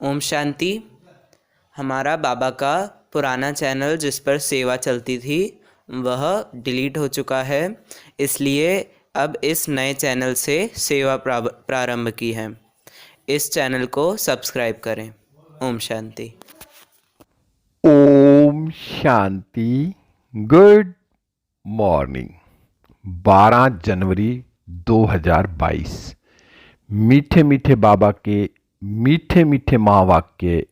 ओम शांति। हमारा बाबा का पुराना चैनल जिस पर सेवा चलती थी वह डिलीट हो चुका है, इसलिए अब इस नए चैनल से सेवा प्रारंभ की है। इस चैनल को सब्सक्राइब करें। ओम शांति। ओम शांति। Good morning. 12 जनवरी 2022। मीठे मीठे बाबा के मीठे मीठे महावाक्य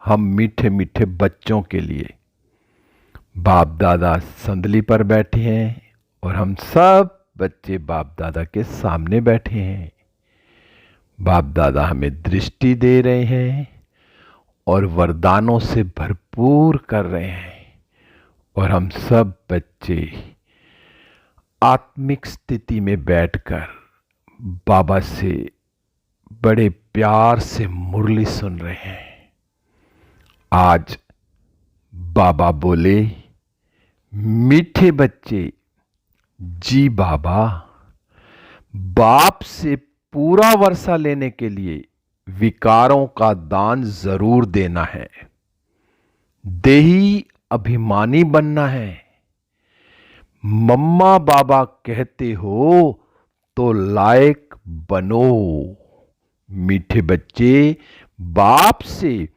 हम मीठे मीठे बच्चों के लिए। बाप दादा संदली पर बैठे हैं और हम सब बच्चे बाप दादा के सामने बैठे हैं। बाप दादा हमें दृष्टि दे रहे हैं और वरदानों से भरपूर कर रहे हैं, और हम सब बच्चे आत्मिक स्थिति में बैठकर बाबा से बड़े प्यार से मुरली सुन रहे हैं। आज बाबा बोले, मीठे बच्चे जी बाबा, बाप से पूरा वर्षा लेने के लिए विकारों का दान जरूर देना है, देही अभिमानी बनना है। मम्मा बाबा कहते हो तो लायक बनो। मीठे बच्चे, बाप से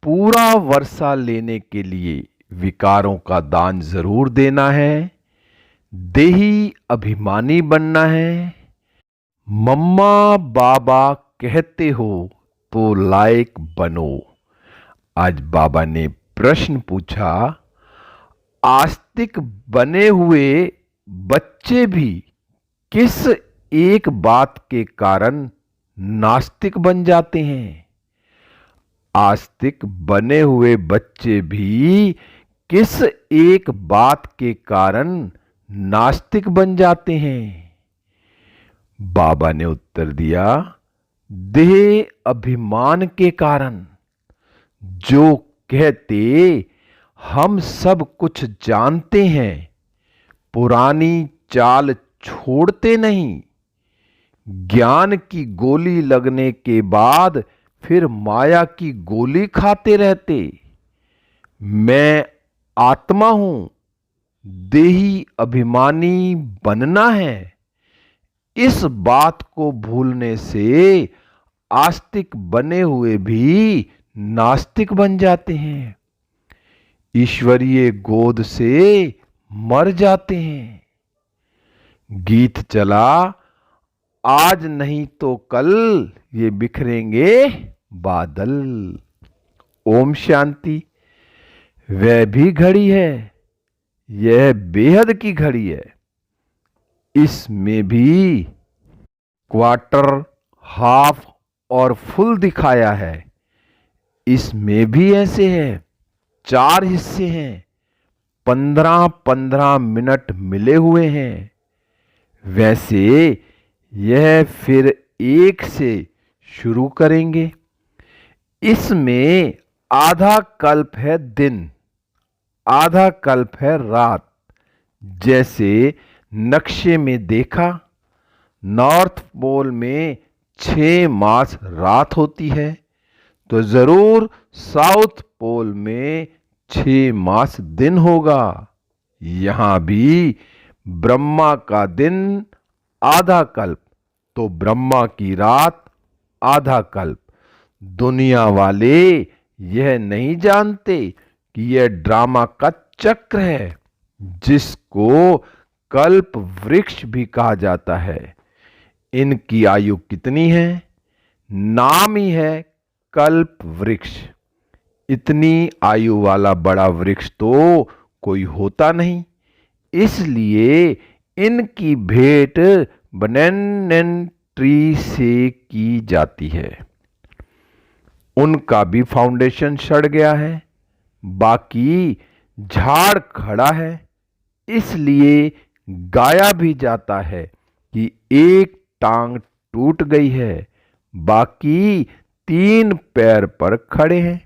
पूरा वर्षा लेने के लिए विकारों का दान जरूर देना है, देही अभिमानी बनना है। मम्मा बाबा कहते हो तो लायक बनो। आज बाबा ने प्रश्न पूछा, आस्तिक बने हुए बच्चे भी किस एक बात के कारण नास्तिक बन जाते हैं? आस्तिक बने हुए बच्चे भी किस एक बात के कारण नास्तिक बन जाते हैं? बाबा ने उत्तर दिया, देह अभिमान के कारण। जो कहते हम सब कुछ जानते हैं, पुरानी चाल छोड़ते नहीं। ज्ञान की गोली लगने के बाद फिर माया की गोली खाते रहते। मैं आत्मा हूं, देही अभिमानी बनना है। इस बात को भूलने से आस्तिक बने हुए भी नास्तिक बन जाते हैं, ईश्वरीय गोद से मर जाते हैं। गीत चला, आज नहीं तो कल ये बिखरेंगे बादल। ओम शांति। वह भी घड़ी है, यह बेहद की घड़ी है। इसमें भी क्वार्टर, हाफ और फुल दिखाया है। इसमें भी ऐसे है, 4 हिस्से हैं, 15-15 मिनट मिले हुए हैं। वैसे यह फिर एक से शुरू करेंगे। इसमें आधा कल्प है दिन, आधा कल्प है रात। जैसे नक्शे में देखा, नॉर्थ पोल में 6 मास रात होती है, तो जरूर साउथ पोल में 6 मास दिन होगा। यहां भी ब्रह्मा का दिन आधा कल्प, तो ब्रह्मा की रात आधा कल्प। दुनिया वाले यह नहीं जानते कि यह ड्रामा का चक्र है, जिसको कल्प वृक्ष भी कहा जाता है। इनकी आयु कितनी है? नाम ही है कल्प वृक्ष। इतनी आयु वाला बड़ा वृक्ष तो कोई होता नहीं, इसलिए इनकी भेंट बनैन ट्री से की जाती है। उनका भी फाउंडेशन सड़ गया है, बाकी झाड़ खड़ा है। इसलिए गाया भी जाता है कि एक टांग टूट गई है, बाकी 3 पैर पर खड़े हैं।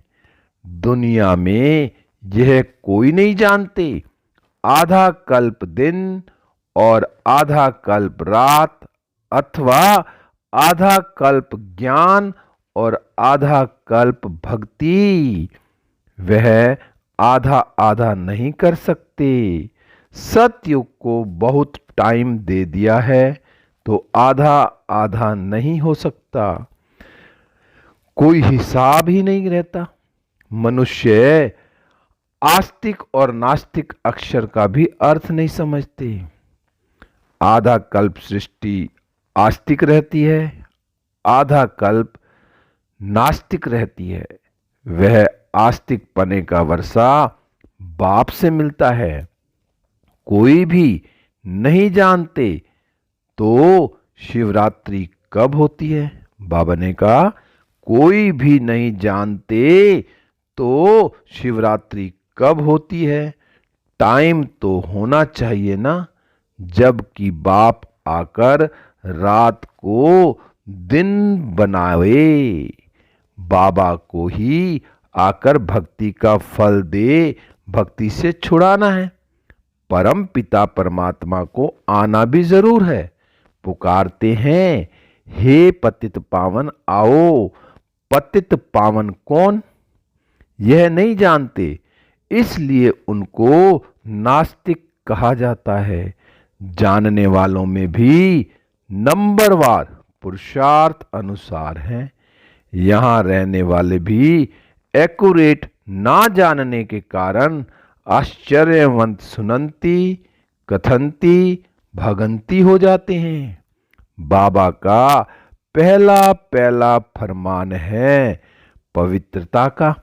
दुनिया में यह कोई नहीं जानते। आधा कल्प दिन और आधा कल्प रात, अथवा आधा कल्प ज्ञान और आधा कल्प भक्ति। वह आधा आधा नहीं कर सकते। सतयुग को बहुत टाइम दे दिया है तो आधा आधा नहीं हो सकता। कोई हिसाब ही नहीं रहता। मनुष्य आस्तिक और नास्तिक अक्षर का भी अर्थ नहीं समझते। आधा कल्प सृष्टि आस्तिक रहती है, आधा कल्प नास्तिक रहती है। वह आस्तिक पने का वर्षा बाप से मिलता है। कोई भी नहीं जानते तो शिवरात्रि कब होती है। बाबा ने कहा कोई भी नहीं जानते तो शिवरात्रि कब होती है। टाइम तो होना चाहिए ना, जबकि बाप आकर रात को दिन बनावे। बाबा को ही आकर भक्ति का फल दे, भक्ति से छुड़ाना है। परम पिता परमात्मा को आना भी जरूर है। पुकारते हैं, हे पतित पावन आओ। पतित पावन कौन, यह नहीं जानते, इसलिए उनको नास्तिक कहा जाता है। जानने वालों में भी नंबरवार पुरुषार्थ अनुसार हैं। यहाँ रहने वाले भी एक्यूरेट ना जानने के कारण आश्चर्यवंत सुनंती कथंती भगंती हो जाते हैं। बाबा का पहला पहला फरमान है पवित्रता का।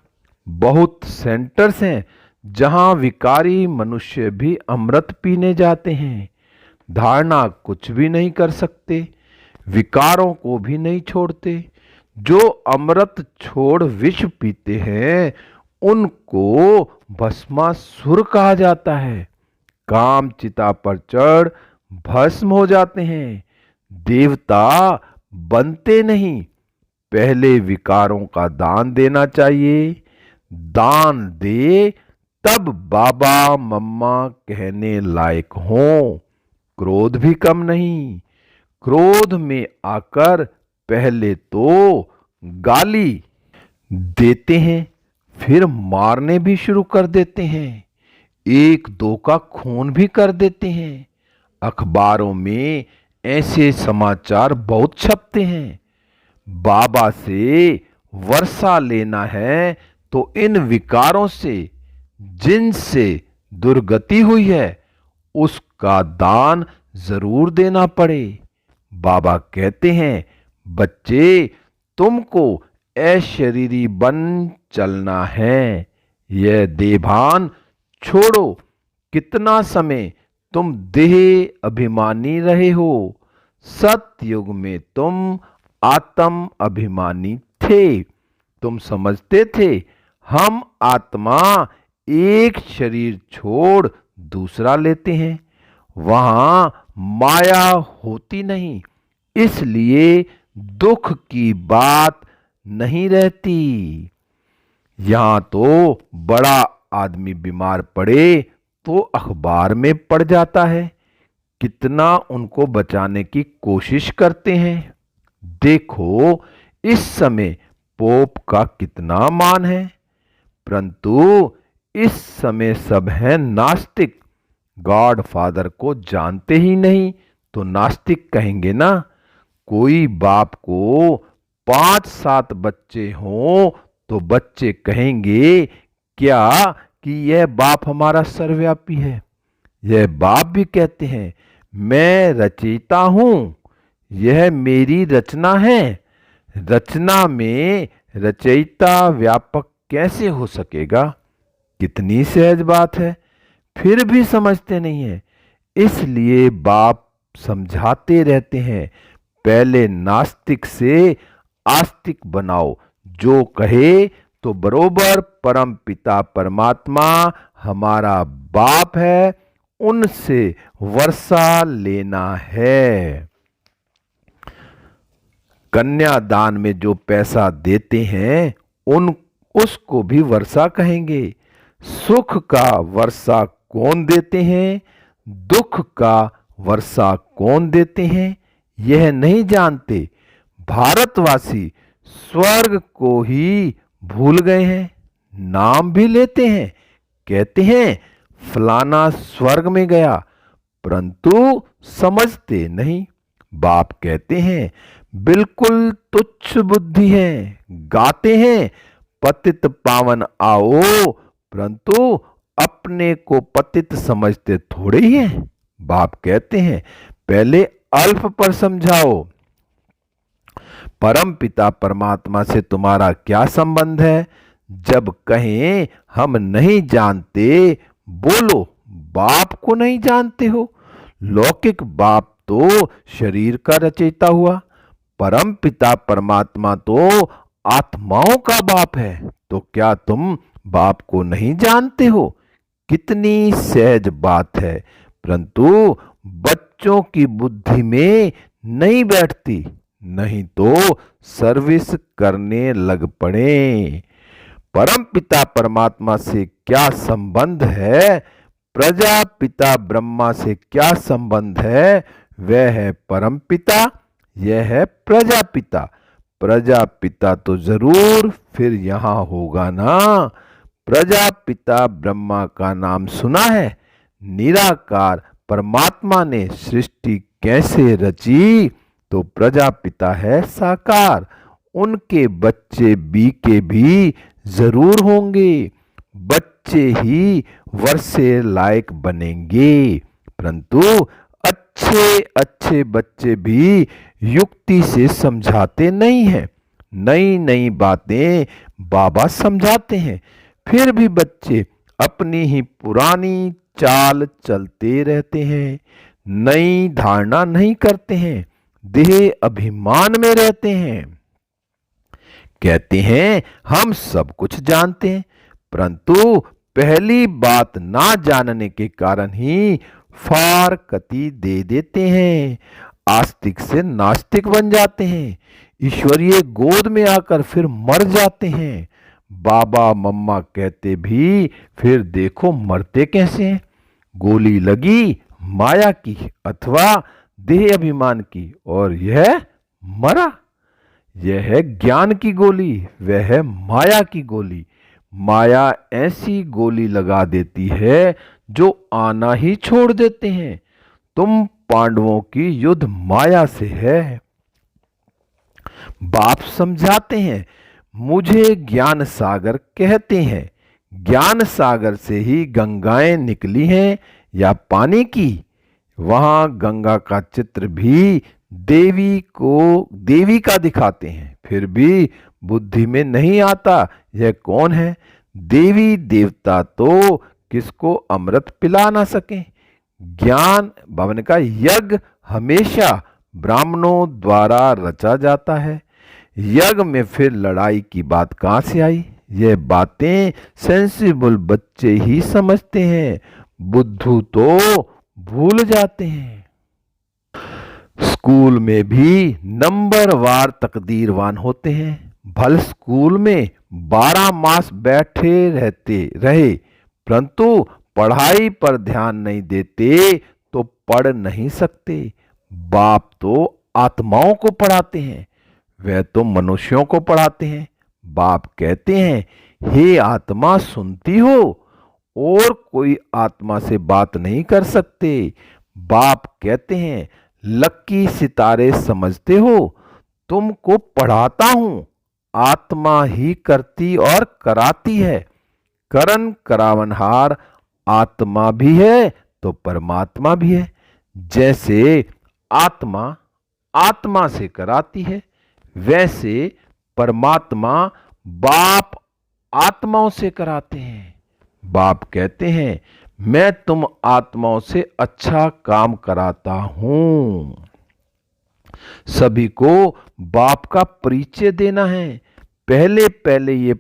बहुत सेंटर्स हैं जहां विकारी मनुष्य भी अमृत पीने जाते हैं। धारणा कुछ भी नहीं कर सकते, विकारों को भी नहीं छोड़ते। जो अमृत छोड़ विष पीते हैं उनको भस्मासुर कहा जाता है। काम चिता पर चढ़ भस्म हो जाते हैं, देवता बनते नहीं। पहले विकारों का दान देना चाहिए। दान दे तब बाबा मम्मा कहने लायक हों। क्रोध भी कम नहीं। क्रोध में आकर पहले तो गाली देते हैं, फिर मारने भी शुरू कर देते हैं। एक दो का खून भी कर देते हैं। अखबारों में ऐसे समाचार बहुत छपते हैं। बाबा से वर्षा लेना है तो इन विकारों से, जिनसे दुर्गति हुई है, उसका दान जरूर देना पड़े। बाबा कहते हैं, बच्चे तुमको अशरीरी बन चलना है। यह देभान छोड़ो। कितना समय तुम देह अभिमानी रहे हो। सतयुग में तुम आत्म अभिमानी थे। तुम समझते थे हम आत्मा एक शरीर छोड़ दूसरा लेते हैं, वहां माया होती नहीं, इसलिए दुख की बात नहीं रहती। यहां तो बड़ा आदमी बीमार पड़े तो अखबार में पड़ जाता है। कितना उनको बचाने की कोशिश करते हैं। देखो इस समय पोप का कितना मान है, परंतु इस समय सब हैं नास्तिक। गॉड फादर को जानते ही नहीं तो नास्तिक कहेंगे ना। कोई बाप को 5-7 बच्चे हों तो बच्चे कहेंगे क्या कि यह बाप हमारा सर्वव्यापी है। यह बाप भी कहते हैं, मैं रचयिता हूं, यह मेरी रचना है। रचना में रचयिता व्यापक कैसे हो सकेगा। कितनी सहज बात है, फिर भी समझते नहीं है। इसलिए बाप समझाते रहते हैं, पहले नास्तिक से आस्तिक बनाओ। जो कहे तो बरोबर परम पिता परमात्मा हमारा बाप है, उनसे वर्षा लेना है। कन्यादान में जो पैसा देते हैं उसको भी वर्षा कहेंगे। सुख का वर्षा कौन देते हैं, दुख का वर्षा कौन देते हैं, यह नहीं जानते। भारतवासी स्वर्ग को ही भूल गए हैं। नाम भी लेते हैं, कहते हैं फलाना स्वर्ग में गया, परंतु समझते नहीं। बाप कहते हैं बिल्कुल तुच्छ बुद्धि है। गाते हैं पतित पावन आओ, परंतु अपने को पतित समझते थोड़े ही हैं। बाप कहते हैं पहले अल्प पर समझाओ। परम पिता परमात्मा से तुम्हारा क्या संबंध है? जब कहें हम नहीं जानते, बोलो बाप को नहीं जानते हो। लौकिक बाप तो शरीर का रचयिता हुआ, परम पिता परमात्मा तो आत्माओं का बाप है। तो क्या तुम बाप को नहीं जानते हो? कितनी सहज बात है, परंतु बच्चों की बुद्धि में नहीं बैठती, नहीं तो सर्विस करने लग पड़े। परम पिता परमात्मा से क्या संबंध है? प्रजापिता ब्रह्मा से क्या संबंध है? वह है परम पिता, यह है प्रजापिता। प्रजापिता तो जरूर फिर यहां होगा ना। प्रजापिता ब्रह्मा का नाम सुना है? निराकार परमात्मा ने सृष्टि कैसे रची? तो प्रजापिता है साकार। उनके बच्चे बी के भी जरूर होंगे। बच्चे ही वर्षे लायक बनेंगे, परंतु अच्छे अच्छे बच्चे भी युक्ति से समझाते नहीं हैं। नई नई बातें बाबा समझाते हैं, फिर भी बच्चे अपनी ही पुरानी चाल चलते रहते हैं। नई धारणा नहीं करते हैं, देह अभिमान में रहते हैं। कहते हैं हम सब कुछ जानते हैं, परंतु पहली बात ना जानने के कारण ही फारकती दे देते हैं। आस्तिक से नास्तिक बन जाते हैं, ईश्वरीय गोद में आकर फिर मर जाते हैं। बाबा मम्मा कहते भी फिर देखो मरते कैसे हैं। गोली लगी माया की अथवा देह अभिमान की और यह मरा। यह है ज्ञान की गोली, वह है माया की गोली। माया ऐसी गोली लगा देती है जो आना ही छोड़ देते हैं। तुम पांडवों की युद्ध माया से है। बाप समझाते हैं मुझे ज्ञान सागर कहते हैं। ज्ञान सागर से ही गंगाएं निकली हैं या पानी की। वहां गंगा का चित्र भी देवी का दिखाते हैं, फिर भी बुद्धि में नहीं आता यह कौन है। देवी देवता तो किसको अमृत पिला ना सके। ज्ञान भवन का यज्ञ हमेशा ब्राह्मणों द्वारा रचा जाता है। यज्ञ में फिर लड़ाई की बात कहां से आई? यह बातें सेंसिबल बच्चे ही समझते हैं, बुद्धू तो भूल जाते हैं। स्कूल में भी नंबरवार तकदीरवान होते हैं। भल स्कूल में 12 मास बैठे रहे, परंतु पढ़ाई पर ध्यान नहीं देते तो पढ़ नहीं सकते। बाप तो आत्माओं को पढ़ाते हैं, वह तो मनुष्यों को पढ़ाते हैं। बाप कहते हैं हे आत्मा सुनती हो, और कोई आत्मा से बात नहीं कर सकते। बाप कहते हैं लक्की सितारे समझते हो, तुमको पढ़ाता हूं, आत्मा ही करती और कराती है। करन करावनहार आत्मा भी है तो परमात्मा भी है। जैसे आत्मा आत्मा से कराती है, वैसे परमात्मा बाप आत्माओं से कराते हैं। बाप कहते हैं मैं तुम आत्माओं से अच्छा काम कराता हूं। सभी को बाप का परिचय देना है। पहले पहले ये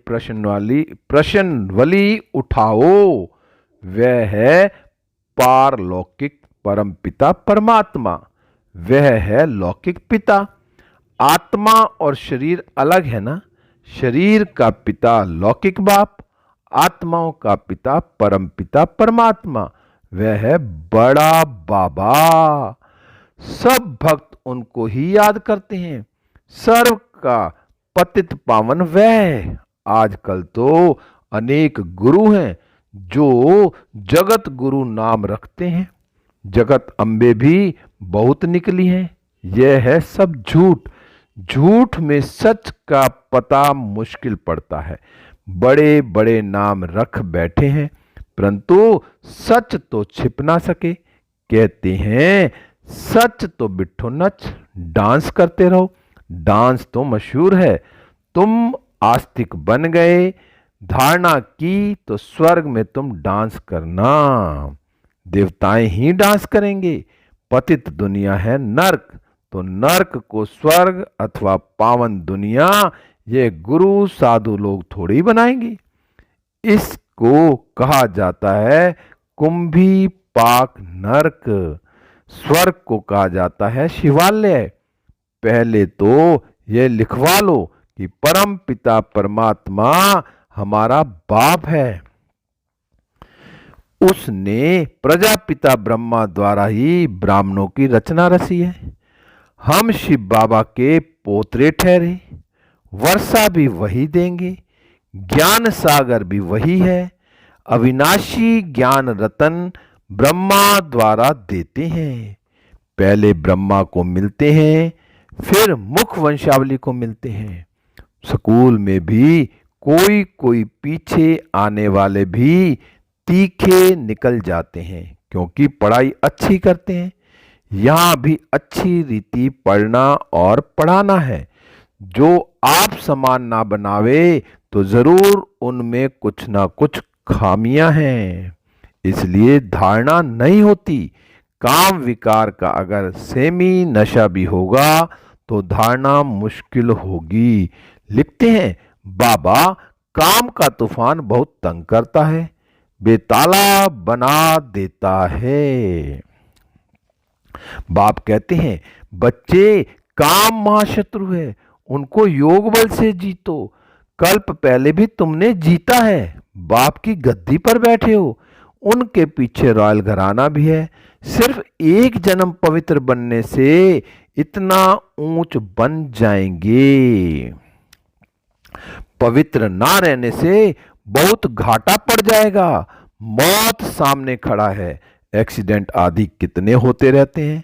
प्रश्नवली उठाओ। वह है पारलौकिक परमपिता परमात्मा, वह है लौकिक पिता। आत्मा और शरीर अलग है ना। शरीर का पिता लौकिक बाप, आत्माओं का पिता परम पिता परमात्मा, वह है बड़ा बाबा। सब भक्त उनको ही याद करते हैं। सर्व का पतित पावन वह है। आजकल तो अनेक गुरु हैं जो जगत गुरु नाम रखते हैं। जगत अम्बे भी बहुत निकली हैं। यह है सब झूठ। झूठ में सच का पता मुश्किल पड़ता है। बड़े बड़े नाम रख बैठे हैं परंतु सच तो छिप ना सके। कहते हैं सच तो बिट्ठो नच, डांस करते रहो। डांस तो मशहूर है। तुम आस्तिक बन गए, धारणा की तो स्वर्ग में तुम डांस करना। देवताएं ही डांस करेंगे। पतित दुनिया है नर्क, तो नर्क को स्वर्ग अथवा पावन दुनिया ये गुरु साधु लोग थोड़ी बनाएंगे। इसको कहा जाता है कुंभी पाक नर्क। स्वर्ग को कहा जाता है शिवालय। पहले तो ये लिखवा लो कि परम पिता परमात्मा हमारा बाप है। उसने प्रजापिता ब्रह्मा द्वारा ही ब्राह्मणों की रचना रची है। हम शिव बाबा के पोतरे ठहरे। वर्षा भी वही देंगे, ज्ञान सागर भी वही है। अविनाशी ज्ञान रतन ब्रह्मा द्वारा देते हैं। पहले ब्रह्मा को मिलते हैं, फिर मुख वंशावली को मिलते हैं। स्कूल में भी कोई कोई पीछे आने वाले भी तीखे निकल जाते हैं क्योंकि पढ़ाई अच्छी करते हैं। यहां भी अच्छी रीति पढ़ना और पढ़ाना है। जो आप समान ना बनावे तो जरूर उनमें कुछ ना कुछ खामियां हैं, इसलिए धारणा नहीं होती। काम विकार का अगर सेमी नशा भी होगा तो धारणा मुश्किल होगी। लिखते हैं बाबा काम का तूफान बहुत तंग करता है, बेताला बना देता है। बाप कहते हैं बच्चे काम महाशत्रु है, उनको योग बल से जीतो। कल्प पहले भी तुमने जीता है। बाप की गद्दी पर बैठे हो, उनके पीछे रॉयल घराना भी है। सिर्फ एक जन्म पवित्र बनने से इतना ऊंच बन जाएंगे। पवित्र ना रहने से बहुत घाटा पड़ जाएगा। मौत सामने खड़ा है। एक्सीडेंट आदि कितने होते रहते हैं।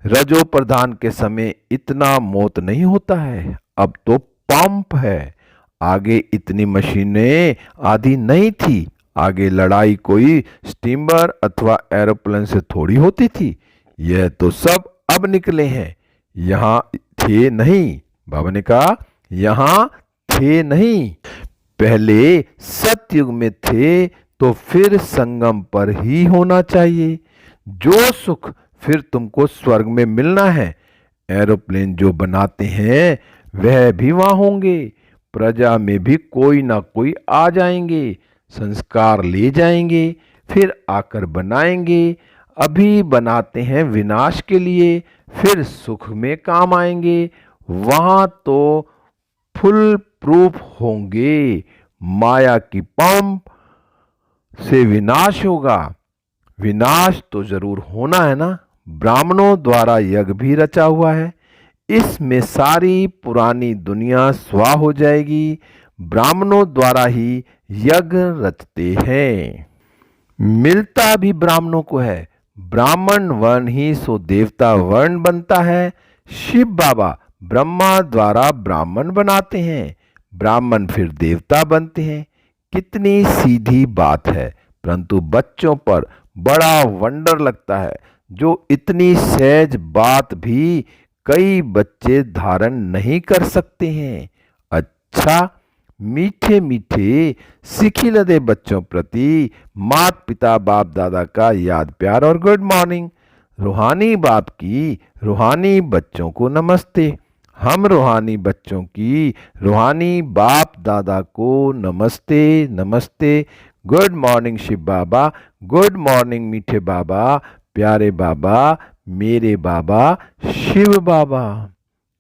रजो प्रधान के समय इतना मौत नहीं होता है। अब तो पंप है। आगे इतनी मशीनें आदि नहीं थी। आगे लड़ाई कोई स्टीमर अथवा एरोप्लेन से थोड़ी होती थी। यह तो सब अब निकले हैं, यहां थे नहीं। बाबा ने कहा यहां थे नहीं। पहले सतयुग में थे तो फिर संगम पर ही होना चाहिए। जो सुख फिर तुमको स्वर्ग में मिलना है। एरोप्लेन जो बनाते हैं वह भी वहां होंगे। प्रजा में भी कोई ना कोई आ जाएंगे, संस्कार ले जाएंगे, फिर आकर बनाएंगे। अभी बनाते हैं विनाश के लिए, फिर सुख में काम आएंगे। वहां तो फुल प्रूफ होंगे। माया की पंप से विनाश होगा। विनाश तो जरूर होना है ना। ब्राह्मणों द्वारा यज्ञ भी रचा हुआ है। इसमें सारी पुरानी दुनिया स्वा हो जाएगी। ब्राह्मणों द्वारा ही यज्ञ रचते हैं। मिलता भी ब्राह्मणों को है। ब्राह्मण वर्ण ही सो देवता वर्ण बनता है। शिव बाबा ब्रह्मा द्वारा ब्राह्मण बनाते हैं, ब्राह्मण फिर देवता बनते हैं। कितनी सीधी बात है, परंतु बच्चों पर बड़ा वंडर लगता है। जो इतनी सहज बात भी कई बच्चे धारण नहीं कर सकते हैं। अच्छा, मीठे मीठे सिखिलदे बच्चों प्रति माता पिता बाप दादा का याद प्यार और गुड मॉर्निंग। रूहानी बाप की रूहानी बच्चों को नमस्ते। हम रूहानी बच्चों की रूहानी बाप दादा को नमस्ते नमस्ते। गुड मॉर्निंग शिव बाबा, गुड मॉर्निंग मीठे बाबा, प्यारे बाबा, मेरे बाबा शिव बाबा।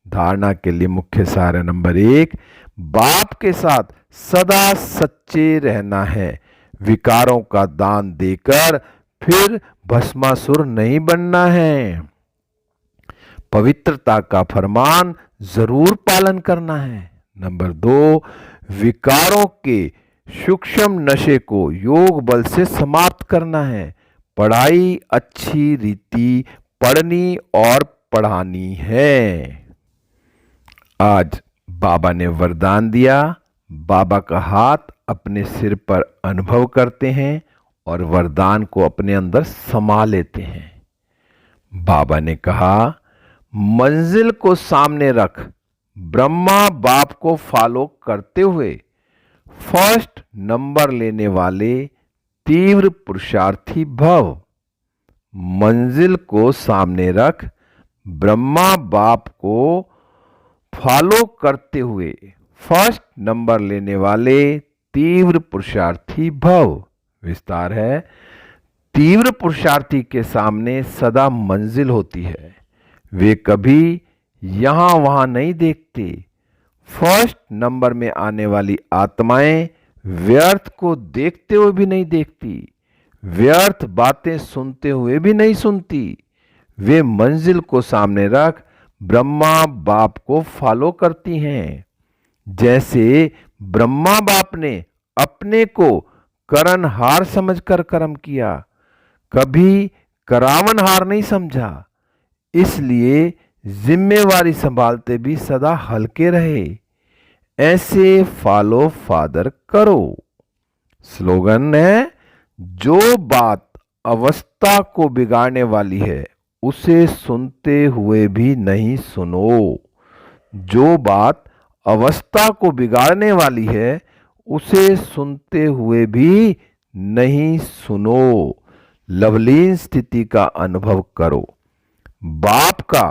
धारणा के लिए मुख्य सार नंबर 1, बाप के साथ सदा सच्चे रहना है। विकारों का दान देकर फिर भस्मासुर नहीं बनना है। पवित्रता का फरमान जरूर पालन करना है। नंबर 2, विकारों के सूक्ष्म नशे को योग बल से समाप्त करना है। पढ़ाई अच्छी रीति पढ़नी और पढ़ानी है। आज बाबा ने वरदान दिया। बाबा का हाथ अपने सिर पर अनुभव करते हैं और वरदान को अपने अंदर समा लेते हैं। बाबा ने कहा, मंजिल को सामने रख, ब्रह्मा बाप को फॉलो करते हुए फर्स्ट नंबर लेने वाले तीव्र पुरुषार्थी भव। मंजिल को सामने रख, ब्रह्मा बाप को फॉलो करते हुए फर्स्ट नंबर लेने वाले तीव्र पुरुषार्थी भव। विस्तार है, तीव्र पुरुषार्थी के सामने सदा मंजिल होती है। वे कभी यहां वहां नहीं देखते। फर्स्ट नंबर में आने वाली आत्माएं व्यर्थ को देखते हुए भी नहीं देखती, व्यर्थ बातें सुनते हुए भी नहीं सुनती। वे मंजिल को सामने रख ब्रह्मा बाप को फॉलो करती हैं। जैसे ब्रह्मा बाप ने अपने को करनहार समझकर कर्म किया, कभी करावनहार नहीं समझा, इसलिए जिम्मेवारी संभालते भी सदा हल्के रहे। ऐसे फॉलो फादर करो। स्लोगन है, जो बात अवस्था को बिगाड़ने वाली है उसे सुनते हुए भी नहीं सुनो। जो बात अवस्था को बिगाड़ने वाली है उसे सुनते हुए भी नहीं सुनो। लवलीन स्थिति का अनुभव करो। बाप का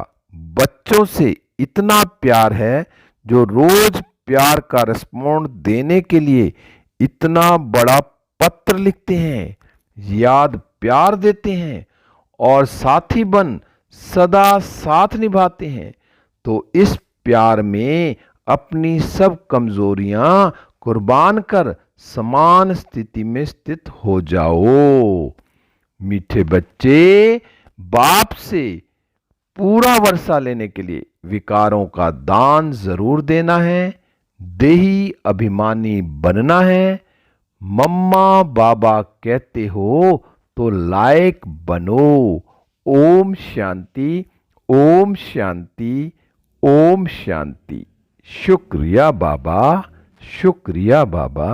बच्चों से इतना प्यार है जो रोज प्यार का रिस्पॉन्ड देने के लिए इतना बड़ा पत्र लिखते हैं, याद प्यार देते हैं और साथी बन सदा साथ निभाते हैं। तो इस प्यार में अपनी सब कमजोरियां कुर्बान कर समान स्थिति में स्थित हो जाओ। मीठे बच्चे, बाप से पूरा वर्षा लेने के लिए विकारों का दान जरूर देना है, देही अभिमानी बनना है। मम्मा बाबा कहते हो तो लायक बनो। ओम शांति, ओम शांति, ओम शांति। शुक्रिया बाबा, शुक्रिया बाबा।